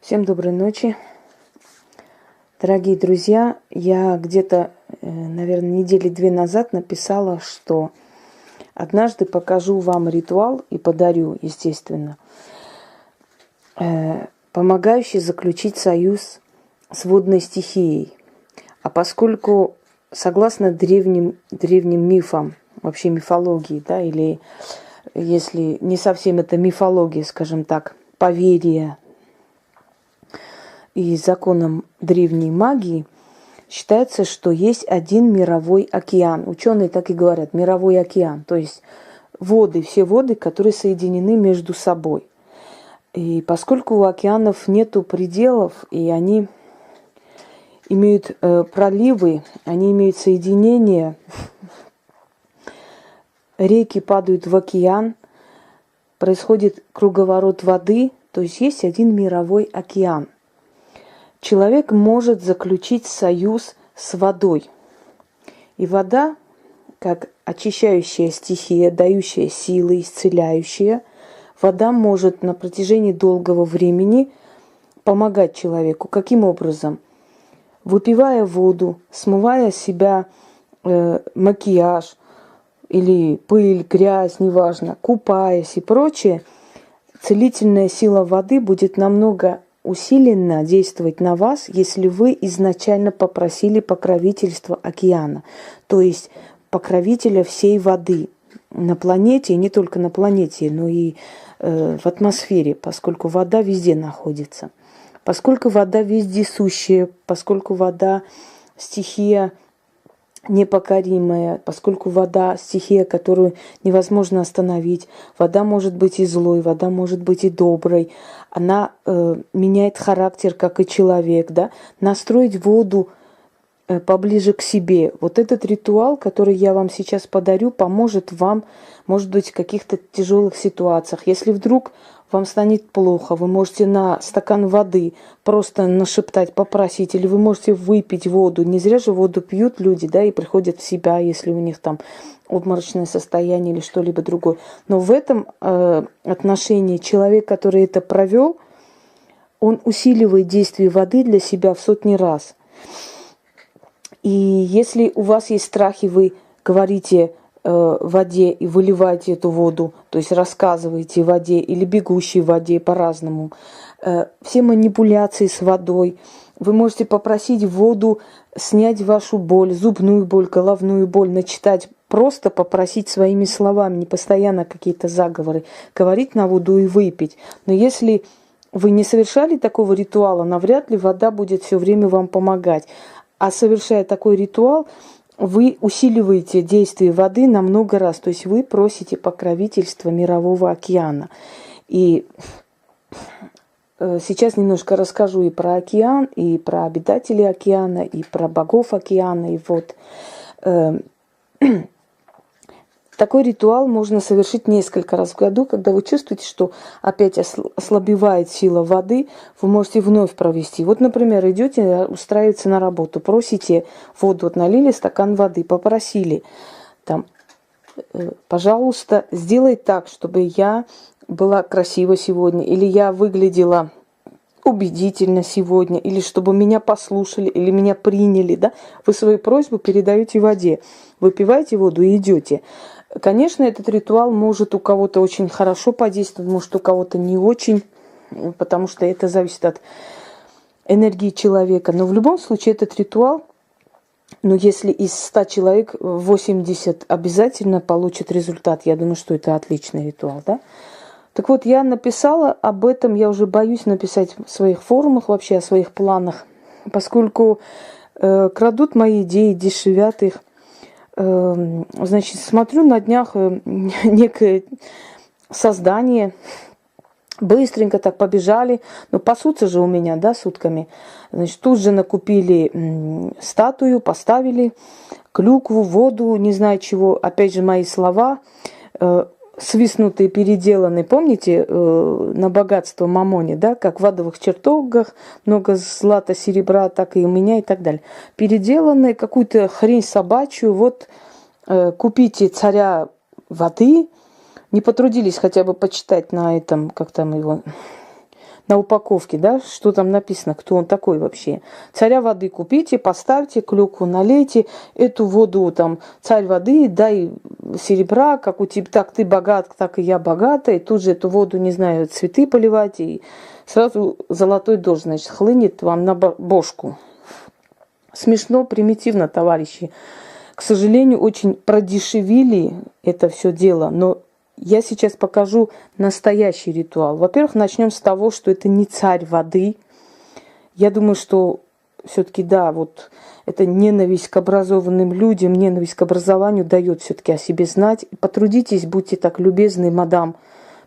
Всем доброй ночи, дорогие друзья. Я где-то, наверное, недели 2 назад написала, что однажды покажу вам ритуал и подарю, естественно, помогающий заключить союз с водной стихией. А поскольку, согласно древним мифам, вообще мифологии, да, или если не совсем это мифология, скажем так, поверье, и законам древней магии считается, что есть один мировой океан. Ученые так и говорят, мировой океан. То есть воды, все воды, которые соединены между собой. И поскольку у океанов нету пределов, и они имеют проливы, они имеют соединения, реки падают в океан, происходит круговорот воды, то есть один мировой океан. Человек может заключить союз с водой. И вода, как очищающая стихия, дающая силы, исцеляющая, вода может на протяжении долгого времени помогать человеку. Каким образом? Выпивая воду, смывая с себя макияж или пыль, грязь, неважно, купаясь и прочее, целительная сила воды будет намного усиленно действовать на вас, если вы изначально попросили покровительство океана, то есть покровителя всей воды на планете, и не только на планете, но и в атмосфере, поскольку вода везде находится. Поскольку вода вездесущая, поскольку вода стихия непокоримая, поскольку вода стихия, которую невозможно остановить, вода может быть и злой, вода может быть и доброй, она меняет характер, как и человек, да, настроить воду поближе к себе. Вот этот ритуал, который я вам сейчас подарю, поможет вам, может быть, в каких-то тяжелых ситуациях. Если вдруг вам станет плохо, вы можете на стакан воды просто нашептать, попросить, или вы можете выпить воду. Не зря же воду пьют люди, да, и приходят в себя, если у них там обморочное состояние или что-либо другое. Но в этом отношении человек, который это провел, он усиливает действие воды для себя в сотни раз. И если у вас есть страхи, вы говорите воде и выливаете эту воду, то есть рассказываете воде или бегущей воде по-разному. Все манипуляции с водой. Вы можете попросить воду снять вашу боль, зубную боль, головную боль, начитать, просто попросить своими словами, не постоянно какие-то заговоры, говорить на воду и выпить. Но если вы не совершали такого ритуала, навряд ли вода будет все время вам помогать. А совершая такой ритуал, вы усиливаете действие воды на много раз. То есть вы просите покровительства мирового океана. И сейчас немножко расскажу и про океан, и про обитателей океана, и про богов океана. И вот такой ритуал можно совершить несколько раз в году, когда вы чувствуете, что опять ослабевает сила воды, вы можете вновь провести. Вот, например, идете устраиваться на работу, просите воду, вот налили стакан воды, попросили, там, пожалуйста, сделай так, чтобы я была красива сегодня, или я выглядела убедительно сегодня, или чтобы меня послушали, или меня приняли, да? Вы свою просьбу передаете воде, выпиваете воду и идете. Конечно, этот ритуал может у кого-то очень хорошо подействовать, может у кого-то не очень, потому что это зависит от энергии человека. Но в любом случае этот ритуал, если из 100 человек 80 обязательно получат результат, я думаю, что это отличный ритуал, да? Так вот, я написала об этом, я уже боюсь написать в своих форумах вообще, о своих планах, поскольку крадут мои идеи, дешевят их. Значит, смотрю на днях некое создание, быстренько так побежали, но пасутся же у меня, да, сутками. Значит, тут же накупили статую, поставили клюкву, воду, не знаю чего, опять же мои слова, свистнутые, переделанные, помните, на богатство Мамоне, да, как в адовых чертогах, много злата, серебра, так и у меня и так далее. Переделанные, какую-то хрень собачью, вот купите царя воды, не потрудились хотя бы почитать на этом, как там его, на упаковке, да, что там написано, кто он такой вообще. Царя воды купите, поставьте, клюкву налейте, эту воду там, царь воды, дай серебра, как у тебя, так ты богат, так и я богата, и тут же эту воду, не знаю, цветы поливать, и сразу золотой дождь, значит, хлынет вам на бошку. Смешно, примитивно, товарищи. К сожалению, очень продешевили это все дело, но я сейчас покажу настоящий ритуал. Во-первых, начнем с того, что это не царь воды. Я думаю, что все-таки, да, вот эта ненависть к образованным людям, ненависть к образованию дает все-таки о себе знать. Потрудитесь, будьте так любезны, мадам,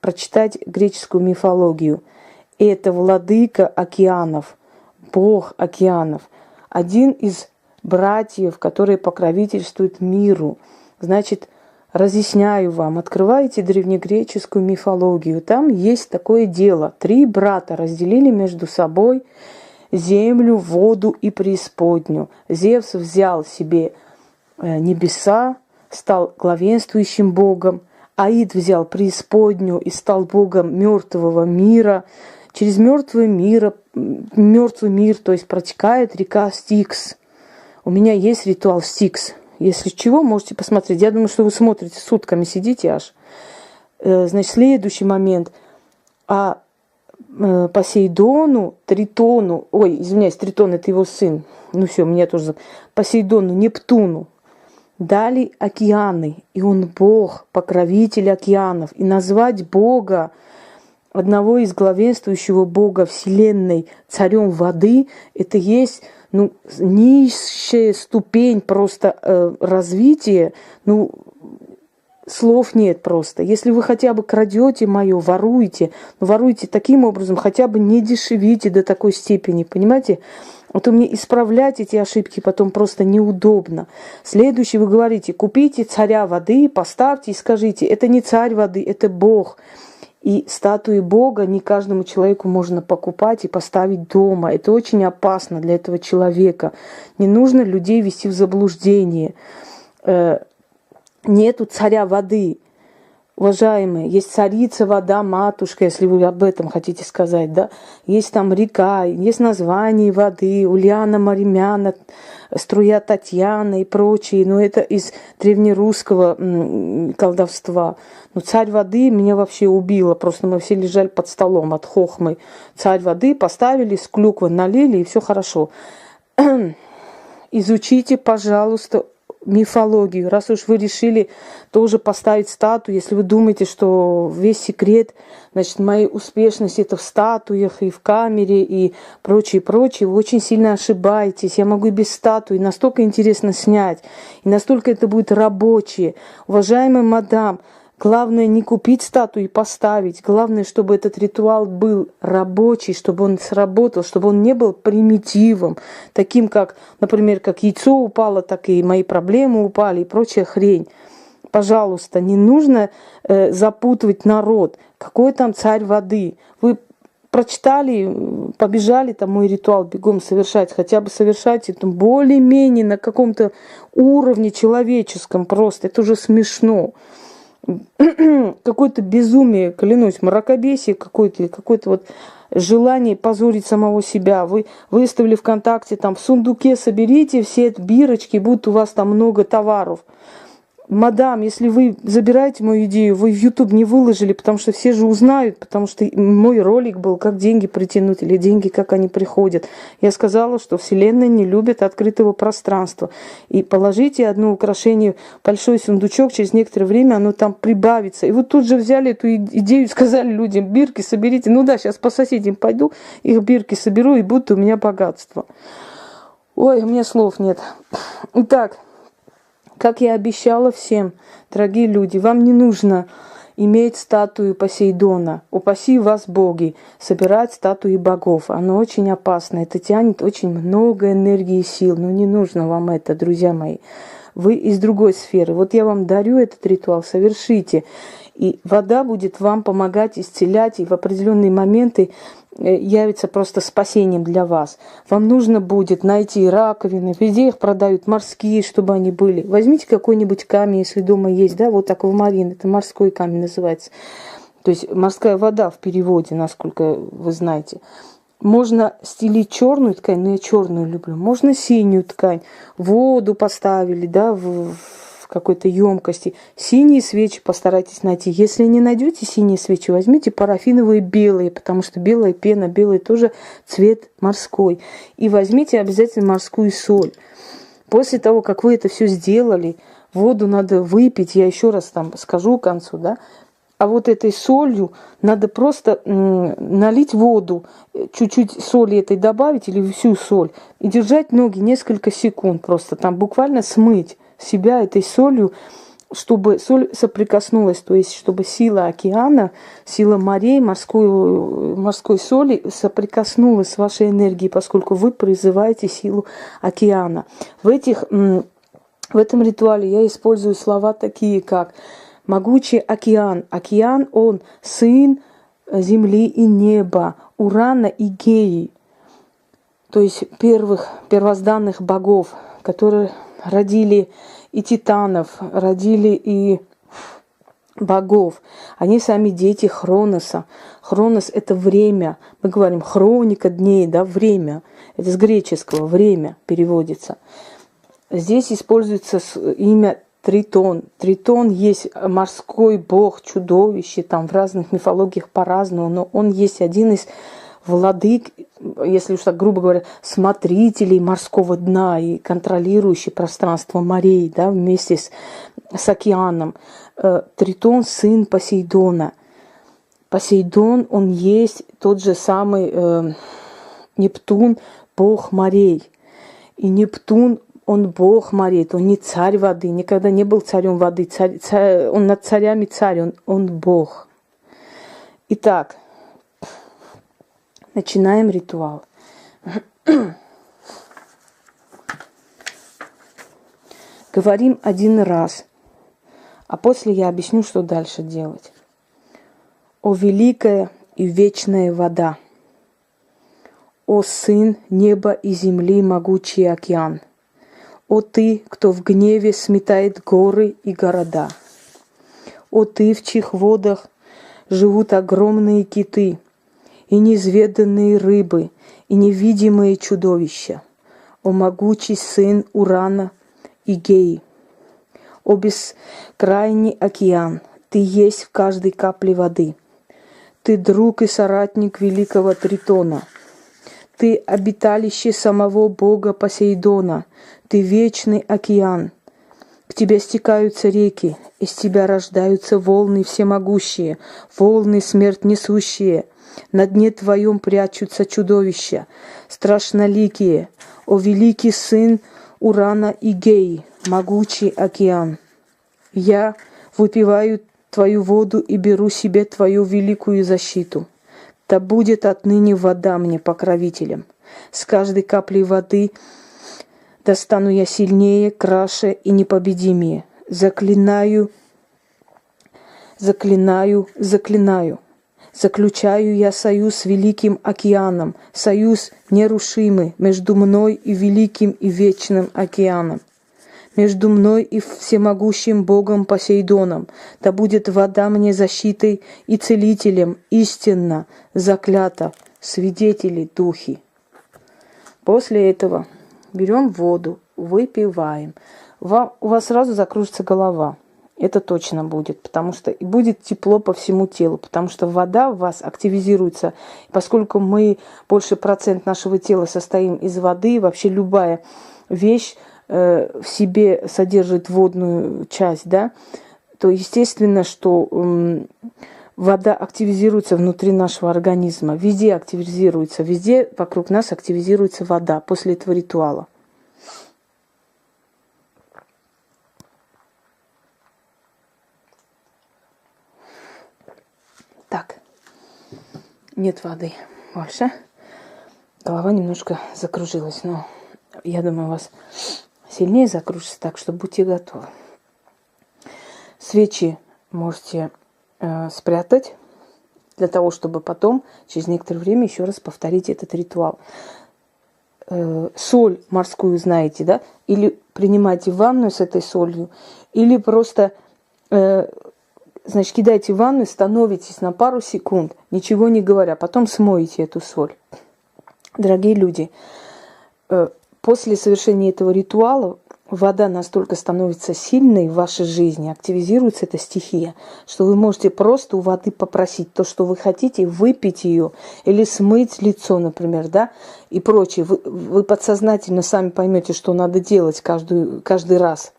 прочитать греческую мифологию. Это владыка океанов, бог океанов, один из братьев, которые покровительствуют миру. Значит, разъясняю вам, открываете древнегреческую мифологию. Там есть такое дело. 3 брата разделили между собой землю, воду и преисподнюю. Зевс взял себе небеса, стал главенствующим богом. Аид взял преисподнюю и стал богом мертвого мира. Через мертвый мир, то есть протекает река Стикс. У меня есть ритуал Стикс. Если чего, можете посмотреть. Я думаю, что вы смотрите, сутками сидите аж. Значит, следующий момент. Посейдону, Тритону, Тритон это его сын. Ну все, меня тоже. Посейдону, Нептуну дали океаны. И он бог, покровитель океанов. И назвать бога, одного из главенствующего бога вселенной, царем воды, это есть низшая ступень просто развития, слов нет просто. Если вы хотя бы крадете мое, воруете, воруете таким образом, хотя бы не дешевите до такой степени, понимаете? А то мне исправлять эти ошибки потом просто неудобно. Следующий вы говорите, купите царя воды, поставьте и скажите, это не царь воды, это бог. И статуи Бога не каждому человеку можно покупать и поставить дома. Это очень опасно для этого человека. Не нужно людей ввести в заблуждение. Нету царя воды. Уважаемые, есть царица вода, матушка, если вы об этом хотите сказать, да. Есть там река, есть название воды, Ульяна, Маримяна, струя Татьяна и прочие. Но это из древнерусского колдовства. Но царь воды меня вообще убило. Просто мы все лежали под столом от хохмы. Царь воды поставили, с клюквы налили, и все хорошо. Изучите, пожалуйста, мифологию. Раз уж вы решили тоже поставить статую, если вы думаете, что весь секрет, значит, моей успешности это в статуях и в камере и прочее, вы очень сильно ошибаетесь. Я могу и без статуи настолько интересно снять, и настолько это будет рабочее. Уважаемая мадам, главное не купить статую и поставить. Главное, чтобы этот ритуал был рабочий, чтобы он сработал, чтобы он не был примитивом, таким как, например, как яйцо упало, так и мои проблемы упали и прочая хрень. Пожалуйста, не нужно запутывать народ. Какой там царь воды? Вы прочитали, побежали там мой ритуал бегом совершать. Хотя бы совершайте это более-менее на каком-то уровне человеческом просто. Это уже смешно. Какое-то безумие, клянусь, мракобесие какое-то вот желание позорить самого себя. Вы выставили ВКонтакте, там в сундуке соберите все эти бирочки, будто у вас там много товаров. Мадам, если вы забираете мою идею, вы в YouTube не выложили, потому что все же узнают, потому что мой ролик был, как деньги притянуть, или деньги, как они приходят. Я сказала, что Вселенная не любит открытого пространства. И положите одно украшение, большой сундучок, через некоторое время оно там прибавится. И вот тут же взяли эту идею и сказали людям, бирки соберите. Ну да, сейчас по соседям пойду, их бирки соберу, и будет у меня богатство. Ой, у меня слов нет. Итак, как я обещала всем, дорогие люди, вам не нужно иметь статую Посейдона. Упаси вас боги, собирать статуи богов. Оно очень опасно, это тянет очень много энергии и сил. Но не нужно вам это, друзья мои. Вы из другой сферы. Вот я вам дарю этот ритуал, совершите. И вода будет вам помогать исцелять, и в определенные моменты явится просто спасением для вас. Вам нужно будет найти раковины, везде их продают, морские, чтобы они были. Возьмите какой-нибудь камень, если дома есть, да, вот аквамарин, это морской камень называется. То есть морская вода в переводе, насколько вы знаете. Можно стелить черную ткань, но я черную люблю. Можно синюю ткань. Воду поставили, да, в какой-то емкости. Синие свечи постарайтесь найти. Если не найдете синие свечи, возьмите парафиновые белые, потому что белая пена, белый тоже цвет морской. И возьмите обязательно морскую соль. После того, как вы это все сделали, воду надо выпить. Я еще раз там скажу к концу, да. А вот этой солью надо просто налить воду, чуть-чуть соли этой добавить или всю соль и держать ноги несколько секунд просто. Там буквально смыть себя этой солью, чтобы соль соприкоснулась, то есть чтобы сила океана, сила морей, морской соли соприкоснулась с вашей энергией, поскольку вы призываете силу океана. В этом ритуале я использую слова такие, как могучий океан. Океан, он сын земли и неба, Урана и Геи. То есть первозданных богов, которые родили и титанов, родили и богов. Они сами дети Хроноса. Хронос – это время. Мы говорим хроника дней, да, время. Это с греческого время переводится. Здесь используется имя Тритон. Тритон есть морской бог, чудовище, там в разных мифологиях по-разному, но он есть один из владык, если уж так грубо говоря, смотрителей морского дна и контролирующий пространство морей, да, вместе с океаном. Тритон – сын Посейдона. Посейдон, он есть тот же самый Нептун, бог морей. И Нептун, он бог морей, он не царь воды, никогда не был царем воды. Он над царями царь, он бог. Итак, начинаем ритуал. Говорим один раз, а после я объясню, что дальше делать. О великая и вечная вода! О сын неба и земли, могучий океан! О ты, кто в гневе сметает горы и города! О ты, в чьих водах живут огромные киты, и неизведанные рыбы, и невидимые чудовища! О могучий сын Урана и Геи! О бескрайний океан! Ты есть в каждой капле воды! Ты друг и соратник великого Тритона! Ты обиталище самого бога Посейдона! Ты вечный океан! К тебе стекаются реки, из тебя рождаются волны всемогущие, волны смерть несущие. На дне твоем прячутся чудовища, страшноликие. О великий сын Урана и Геи, могучий океан! Я выпиваю твою воду и беру себе твою великую защиту. Да будет отныне вода мне покровителем. С каждой каплей воды достану я сильнее, краше и непобедимее. Заклинаю. Заключаю я союз с великим океаном, союз нерушимый между мной и великим и вечным океаном, между мной и всемогущим богом Посейдоном. Да будет вода мне защитой и целителем, истинно заклята, свидетели духи. После этого берем воду, выпиваем. У вас сразу закружится голова. Это точно будет, потому что и будет тепло по всему телу, потому что вода в вас активизируется. Поскольку мы больше процент нашего тела состоим из воды, вообще любая вещь в себе содержит водную часть, да, то естественно, что вода активизируется внутри нашего организма. Везде активизируется, везде вокруг нас активизируется вода после этого ритуала. Так, нет воды больше. Голова немножко закружилась, но я думаю, у вас сильнее закружится, так что будьте готовы. Свечи можете спрятать для того, чтобы потом, через некоторое время, еще раз повторить этот ритуал. Соль морскую знаете, да? Или принимайте ванную с этой солью, или просто значит, кидаете в ванну, становитесь на пару секунд, ничего не говоря, потом смоете эту соль. Дорогие люди, после совершения этого ритуала вода настолько становится сильной в вашей жизни, активизируется эта стихия, что вы можете просто у воды попросить то, что вы хотите, выпить ее или смыть лицо, например, да, и прочее. Вы подсознательно сами поймете, что надо делать каждый раз.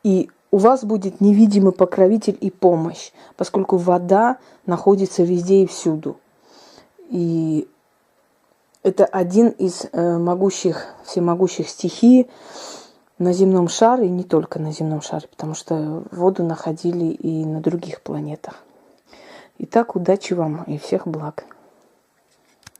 И у вас будет невидимый покровитель и помощь, поскольку вода находится везде и всюду. И это один из всемогущих стихий на земном шаре, и не только на земном шаре, потому что воду находили и на других планетах. Итак, удачи вам и всех благ.